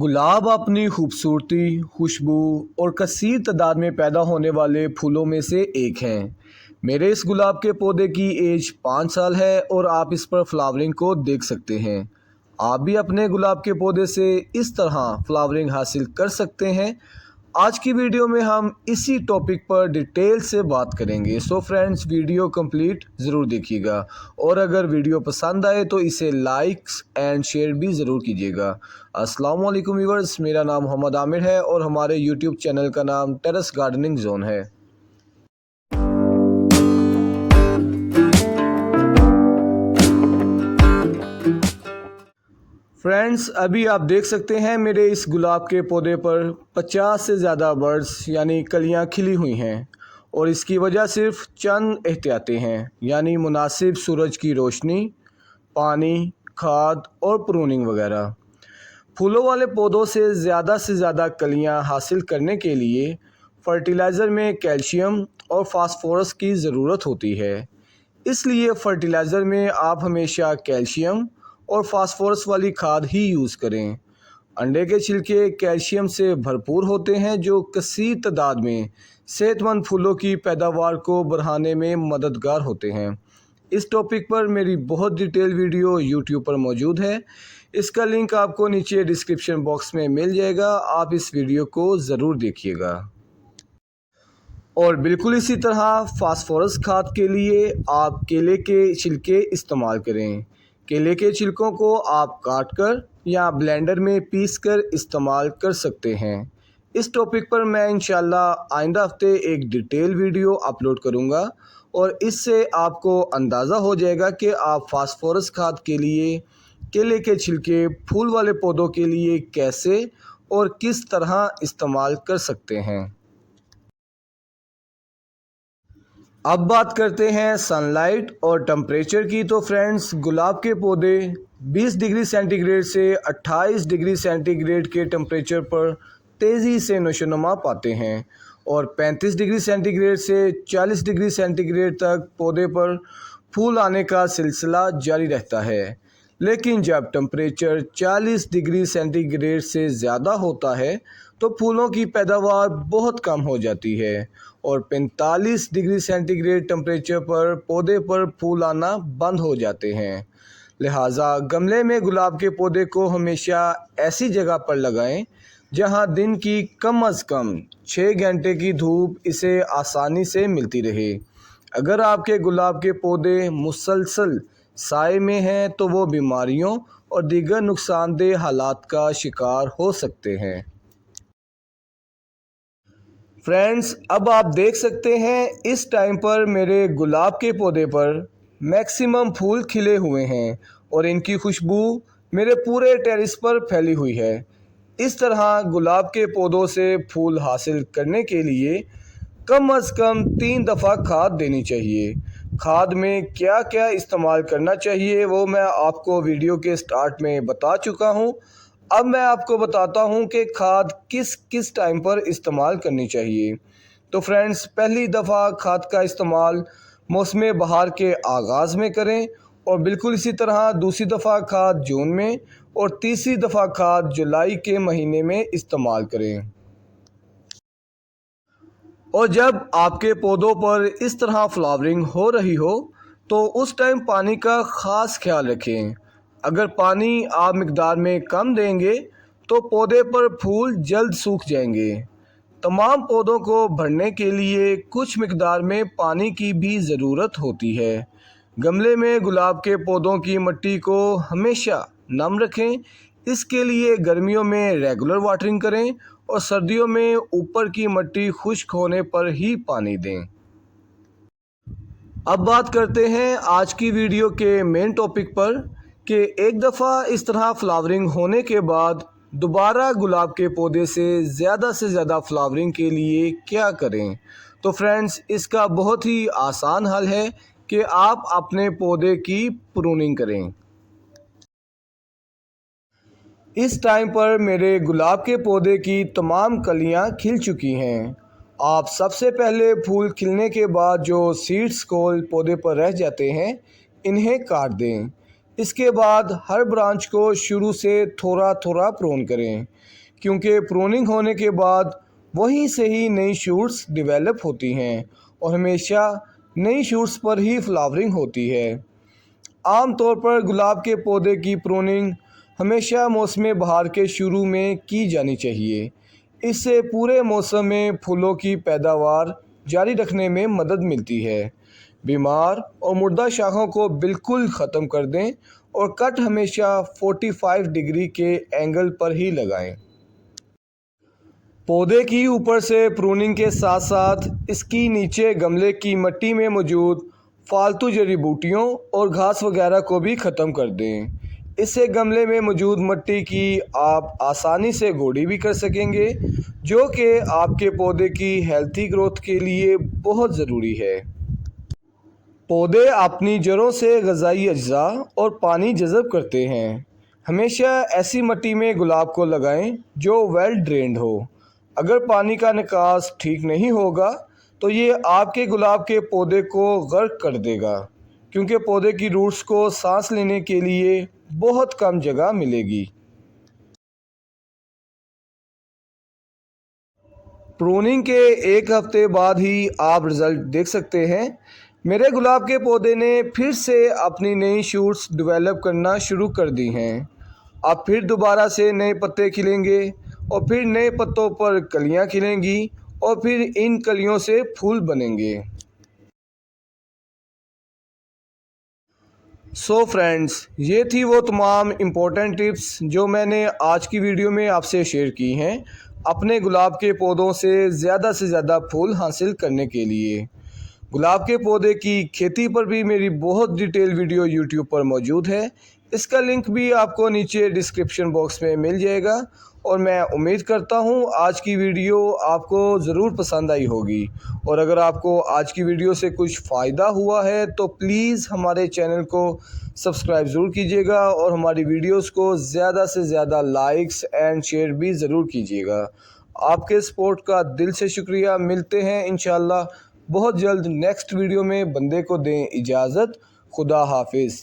गुलाब अपनी खूबसूरती, खुशबू और कसीर तादाद में पैदा होने वाले फूलों में से एक हैं। मेरे इस गुलाब के पौधे की एज 5 साल है और आप इस पर फ्लावरिंग को देख सकते हैं। आप भी अपने गुलाब के पौधे से इस तरह फ्लावरिंग हासिल कर सकते हैं। आज की वीडियो में हम इसी टॉपिक पर डिटेल से बात करेंगे। सो फ्रेंड्स, वीडियो कंप्लीट ज़रूर देखिएगा और अगर वीडियो पसंद आए तो इसे लाइक्स एंड शेयर भी ज़रूर कीजिएगा। अस्सलाम वालेकुम व्यूअर्स, मेरा नाम मोहम्मद आमिर है और हमारे यूट्यूब चैनल का नाम टेरेस गार्डनिंग जोन है। फ्रेंड्स, अभी आप देख सकते हैं मेरे इस गुलाब के पौधे पर 50 से ज़्यादा बर्ड्स यानी कलियां खिली हुई हैं और इसकी वजह सिर्फ चंद एहतियातें हैं, यानी मुनासिब सूरज की रोशनी, पानी, खाद और प्रूनिंग वगैरह। फूलों वाले पौधों से ज़्यादा कलियां हासिल करने के लिए फर्टिलाइज़र में कैल्शियम और फास्फोरस की ज़रूरत होती है। इसलिए फर्टिलाइज़र में आप हमेशा कैल्शियम और फास्फोरस वाली खाद ही यूज़ करें। अंडे के छिलके कैल्शियम से भरपूर होते हैं जो कसीर तादाद में सेहतमंद फूलों की पैदावार को बढ़ाने में मददगार होते हैं। इस टॉपिक पर मेरी बहुत डिटेल वीडियो यूट्यूब पर मौजूद है। इसका लिंक आपको नीचे डिस्क्रिप्शन बॉक्स में मिल जाएगा। आप इस वीडियो को ज़रूर देखिएगा। और बिल्कुल इसी तरह फास्फोरस खाद के लिए आप केले के छिलके इस्तेमाल करें। केले के छिलकों को आप काटकर या ब्लेंडर में पीसकर इस्तेमाल कर सकते हैं। इस टॉपिक पर मैं इंशाल्लाह आइंदा हफ्ते एक डिटेल वीडियो अपलोड करूंगा और इससे आपको अंदाज़ा हो जाएगा कि आप फास्फोरस खाद के लिए केले के छिलके फूल वाले पौधों के लिए कैसे और किस तरह इस्तेमाल कर सकते हैं। अब बात करते हैं सनलाइट और टेम्परेचर की। तो फ्रेंड्स, गुलाब के पौधे 20 डिग्री सेंटीग्रेड से 28 डिग्री सेंटीग्रेड के टेम्परेचर पर तेज़ी से नशोनुमा पाते हैं और 35 डिग्री सेंटीग्रेड से 40 डिग्री सेंटीग्रेड तक पौधे पर फूल आने का सिलसिला जारी रहता है। लेकिन जब टेम्परेचर 40 डिग्री सेंटीग्रेड से ज़्यादा होता है तो फूलों की पैदावार बहुत कम हो जाती है और 45 डिग्री सेंटीग्रेड टेम्परेचर पर पौधे पर फूल आना बंद हो जाते हैं। लिहाजा गमले में गुलाब के पौधे को हमेशा ऐसी जगह पर लगाएं जहां दिन की कम से कम 6 घंटे की धूप इसे आसानी से मिलती रहे। अगर आपके गुलाब के पौधे मुसलसल साए में हैं तो वो बीमारियों और दीगर नुकसानदेह हालात का शिकार हो सकते हैं। फ्रेंड्स, अब आप देख सकते हैं इस टाइम पर मेरे गुलाब के पौधे पर मैक्सिमम फूल खिले हुए हैं और इनकी खुशबू मेरे पूरे टेरेस पर फैली हुई है। इस तरह गुलाब के पौधों से फूल हासिल करने के लिए कम से कम 3 दफ़ा खाद देनी चाहिए। खाद में क्या क्या इस्तेमाल करना चाहिए वो मैं आपको वीडियो के स्टार्ट में बता चुका हूँ। अब मैं आपको बताता हूँ कि खाद किस किस टाइम पर इस्तेमाल करनी चाहिए। तो फ्रेंड्स, पहली दफ़ा खाद का इस्तेमाल मौसम बहार के आगाज़ में करें और बिल्कुल इसी तरह दूसरी दफ़ा खाद जून में और तीसरी दफ़ा खाद जुलाई के महीने में इस्तेमाल करें। और जब आपके पौधों पर इस तरह फ्लावरिंग हो रही हो तो उस टाइम पानी का ख़ास ख्याल रखें। अगर पानी आप मिकदार में कम देंगे तो पौधे पर फूल जल्द सूख जाएंगे। तमाम पौधों को भरने के लिए कुछ मिकदार में पानी की भी ज़रूरत होती है। गमले में गुलाब के पौधों की मिट्टी को हमेशा नम रखें। इसके लिए गर्मियों में रेगुलर वाटरिंग करें और सर्दियों में ऊपर की मिट्टी खुश्क होने पर ही पानी दें। अब बात करते हैं आज की वीडियो के मेन टॉपिक पर कि एक दफ़ा इस तरह फ्लावरिंग होने के बाद दोबारा गुलाब के पौधे से ज़्यादा फ्लावरिंग के लिए क्या करें। तो फ्रेंड्स, इसका बहुत ही आसान हल है कि आप अपने पौधे की प्रूनिंग करें। इस टाइम पर मेरे गुलाब के पौधे की तमाम कलियां खिल चुकी हैं। आप सबसे पहले फूल खिलने के बाद जो सीड्स को पौधे पर रह जाते हैं इन्हें काट दें। इसके बाद हर ब्रांच को शुरू से थोड़ा थोड़ा प्रोन करें, क्योंकि प्रोनिंग होने के बाद वहीं से ही नई शूट्स डेवलप होती हैं और हमेशा नई शूट्स पर ही फ्लावरिंग होती है। आमतौर पर गुलाब के पौधे की प्रोनिंग हमेशा मौसम बहार के शुरू में की जानी चाहिए। इससे पूरे मौसम में फूलों की पैदावार जारी रखने में मदद मिलती है। बीमार और मुर्दा शाखों को बिल्कुल ख़त्म कर दें और कट हमेशा 45 डिग्री के एंगल पर ही लगाएं। पौधे की ऊपर से प्रूनिंग के साथ साथ इसकी नीचे गमले की मिट्टी में मौजूद फालतू जड़ी बूटियों और घास वगैरह को भी ख़त्म कर दें। इससे गमले में मौजूद मिट्टी की आप आसानी से गोड़ी भी कर सकेंगे, जो कि आपके पौधे की हेल्थी ग्रोथ के लिए बहुत ज़रूरी है। पौधे अपनी जड़ों से ग़िज़ाई अज्जा और पानी जज़ब करते हैं। हमेशा ऐसी मिट्टी में गुलाब को लगाएं जो वेल ड्रेन्ड हो। अगर पानी का निकास ठीक नहीं होगा तो ये आपके गुलाब के पौधे को गर्क कर देगा, क्योंकि पौधे की रूट्स को सांस लेने के लिए बहुत कम जगह मिलेगी। प्रूनिंग के एक हफ्ते बाद ही आप रिज़ल्ट देख सकते हैं। मेरे गुलाब के पौधे ने फिर से अपनी नई शूट्स डेवलप करना शुरू कर दी हैं। अब फिर दोबारा से नए पत्ते खिलेंगे और फिर नए पत्तों पर कलियां खिलेंगी और फिर इन कलियों से फूल बनेंगे। सो फ्रेंड्स, ये थी वो तमाम इम्पोर्टेंट टिप्स जो मैंने आज की वीडियो में आपसे शेयर की हैं अपने गुलाब के पौधों से ज़्यादा फूल हासिल करने के लिए। गुलाब के पौधे की खेती पर भी मेरी बहुत डिटेल वीडियो यूट्यूब पर मौजूद है। इसका लिंक भी आपको नीचे डिस्क्रिप्शन बॉक्स में मिल जाएगा और मैं उम्मीद करता हूँ आज की वीडियो आपको ज़रूर पसंद आई होगी। और अगर आपको आज की वीडियो से कुछ फ़ायदा हुआ है तो प्लीज़ हमारे चैनल को सब्सक्राइब ज़रूर कीजिएगा और हमारी वीडियोस को ज़्यादा से ज़्यादा लाइक्स एंड शेयर भी ज़रूर कीजिएगा। आपके सपोर्ट का दिल से शुक्रिया। मिलते हैं इंशाल्लाह बहुत जल्द नेक्स्ट वीडियो में। बंदे को दें इजाज़त। खुदा हाफिज़।